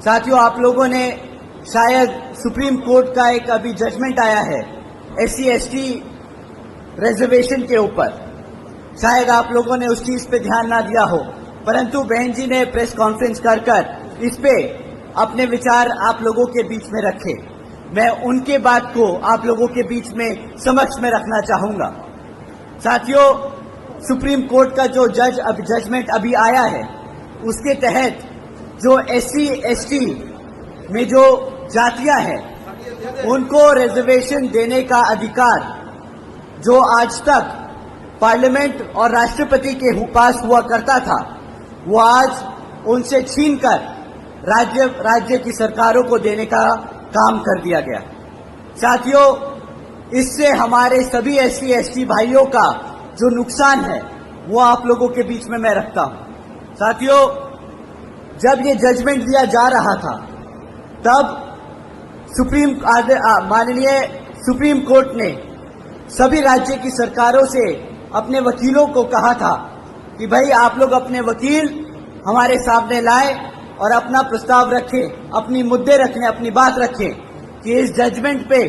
साथियों, आप लोगों ने शायद सुप्रीम कोर्ट का एक अभी जजमेंट आया है SC ST रिजर्वेशन के ऊपर, शायद आप लोगों ने उस चीज पे ध्यान ना दिया हो, परंतु बहन जी ने प्रेस कॉन्फ्रेंस कर इस पे अपने विचार आप लोगों के बीच में रखे। मैं उनके बात को आप लोगों के बीच में समक्ष में रखना चाहूंगा। साथियों, सुप्रीम कोर्ट का जो जजमेंट अभी आया है, उसके तहत जो SC ST में जो जातियां हैं, उनको रिजर्वेशन देने का अधिकार जो आज तक पार्लियामेंट और राष्ट्रपति के पास हुआ करता था, वो आज उनसे छीनकर राज्य की सरकारों को देने का काम कर दिया गया। साथियों, इससे हमारे सभी SC ST भाइयों का जो नुकसान है, वो आप लोगों के बीच में मैं रखता हूं। साथियों, जब ये जजमेंट दिया जा रहा था, तब माननीय सुप्रीम कोर्ट ने सभी राज्य की सरकारों से अपने वकीलों को कहा था कि भाई आप लोग अपने वकील हमारे सामने लाएं और अपना प्रस्ताव रखें, अपनी मुद्दे रखें, अपनी बात रखें कि इस जजमेंट पे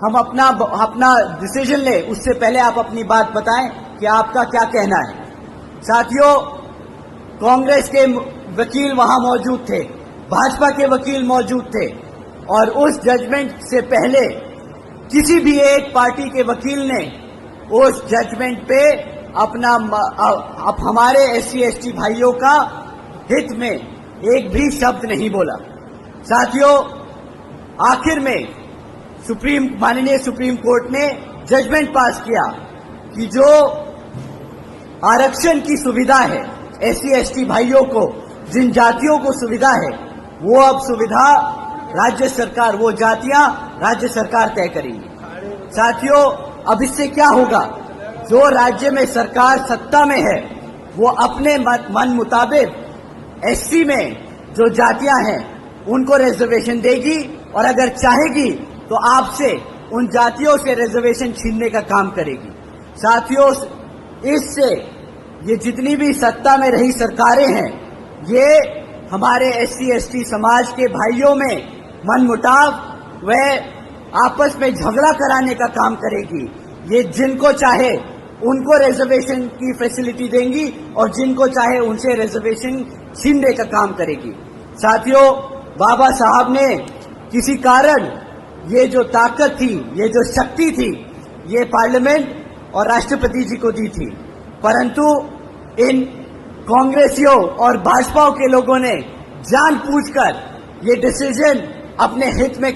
हम अपना डिसीजन ले, उससे पहले आप अपनी बात बताएं कि आपका क्या कहना है। साथियों, कांग्रेस के वकील वहां मौजूद थे, भाजपा के वकील मौजूद थे, और उस जजमेंट से पहले किसी भी एक पार्टी के वकील ने उस जजमेंट पे हमारे SC ST भाइयों का हित में एक भी शब्द नहीं बोला। साथियों, आखिर में माननीय सुप्रीम कोर्ट ने जजमेंट पास किया कि जो आरक्षण की सुविधा है SC ST भाइयों को, जिन जातियों को सुविधा है, वो अब सुविधा राज्य सरकार, वो जातियां राज्य सरकार तय करेंगी। साथियों, अब इससे क्या होगा, जो राज्य में सरकार सत्ता में है, वो अपने मन मुताबिक SC में जो जातियां हैं उनको रिजर्वेशन देगी, और अगर चाहेगी तो आपसे उन जातियों से रिजर्वेशन छीनने का काम करेगी। साथियों, इससे ये जितनी भी सत्ता में रही सरकारें हैं, ये हमारे SC ST समाज के भाइयों में मनमुटाव व आपस में झगड़ा कराने का काम करेगी। ये जिनको चाहे उनको रिजर्वेशन की फैसिलिटी देंगी और जिनको चाहे उनसे रिजर्वेशन छीनने का काम करेगी। साथियों, बाबा साहब ने किसी कारण ये जो ताकत थी, ये जो शक्ति थी, ये पार्लियामेंट और राष्ट्रपति जी को दी थी, परंतु इन कांग्रेसियों और भाजपा के लोगों ने जानबूझकर ये डिसीजन अपने हित में